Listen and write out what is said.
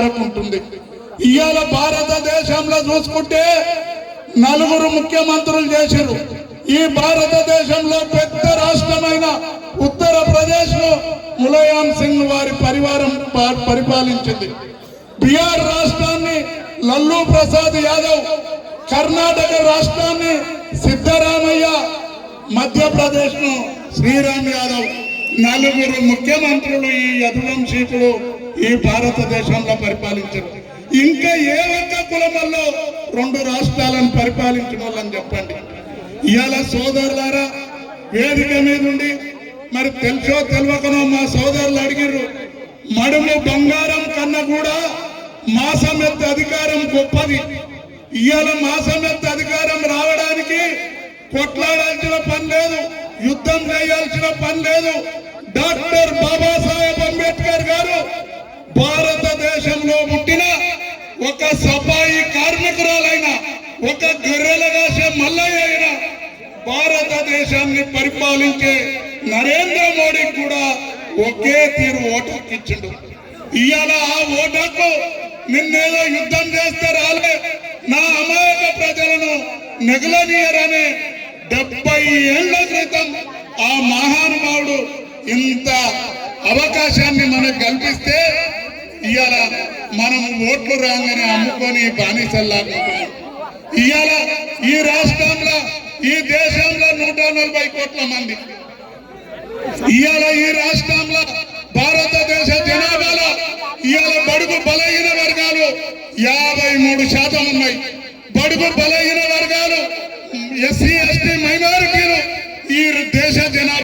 ఉంటుంది. ఇవాళ భారతదేశంలో చూసుకుంటే నలుగురు ముఖ్యమంత్రులు చేశారు. ఈ భారతదేశంలో పెద్ద రాష్ట్రమైన ఉత్తరప్రదేశ్ లో ములాయం సింగ్ వారి పరివారం పరిపాలించింది. బీహార్ రాష్ట్రాన్ని లల్లూ ప్రసాద్ యాదవ్, కర్ణాటక రాష్ట్రాన్ని సిద్ధరామయ్య, మధ్యప్రదేశ్ ను శ్రీరామ్ యాదవ్, నలుగురు ముఖ్యమంత్రులు ఈ యదువంశీకులు ఈ భారతదేశంలో పరిపాలించారు. ఇంకా ఏ ఒక్క కులమల్లో రెండు రాష్ట్రాలను పరిపాలించిన వాళ్ళని చెప్పండి. ఇవాళ సోదరులారా వేదిక మీద ఉండి మరి తెలుసో తెలియకనో మా సోదరులు అడిగిర్రు, మడుము బంగారం కన్నా కూడా మాసమెత్త అధికారం గొప్పది. ఇవాళ మాసమెత్త అధికారం రావడానికి కొట్లాడాల్సిన పని లేదు, యుద్ధం చేయాల్సిన పని లేదు. డాక్టర్ బాబాసాహెబ్ అంబేద్కర్ గారు భారతదేశంలో పుట్టిన ఒక సఫాయి కార్మికురాలైన, ఒక గొర్రెల కాసే మల్లయ్య అయిన భారతదేశాన్ని పరిపాలించే నరేంద్ర మోడీ కూడా ఒకే తీరు ఓటు హక్కిచ్చిండు. ఇవాళ ఆ ఓటు హక్కు నిన్నేదో యుద్ధం చేస్తే రాలే, నా అమాయక ప్రజలను నెగలనీయరనే 70 ఏళ్ల క్రితం ఆ మహానుభావుడు ఇంత అవకాశాన్ని మనకు కల్పిస్తే ఇవాళ మనం ఓట్లు రాగానే అమ్ముకొని బానిసల్లాకుంటున్నాం. ఇవాళ ఈ రాష్ట్రంలో ఈ దేశంలో 140 కోట్ల మంది, ఇవాళ ఈ రాష్ట్రం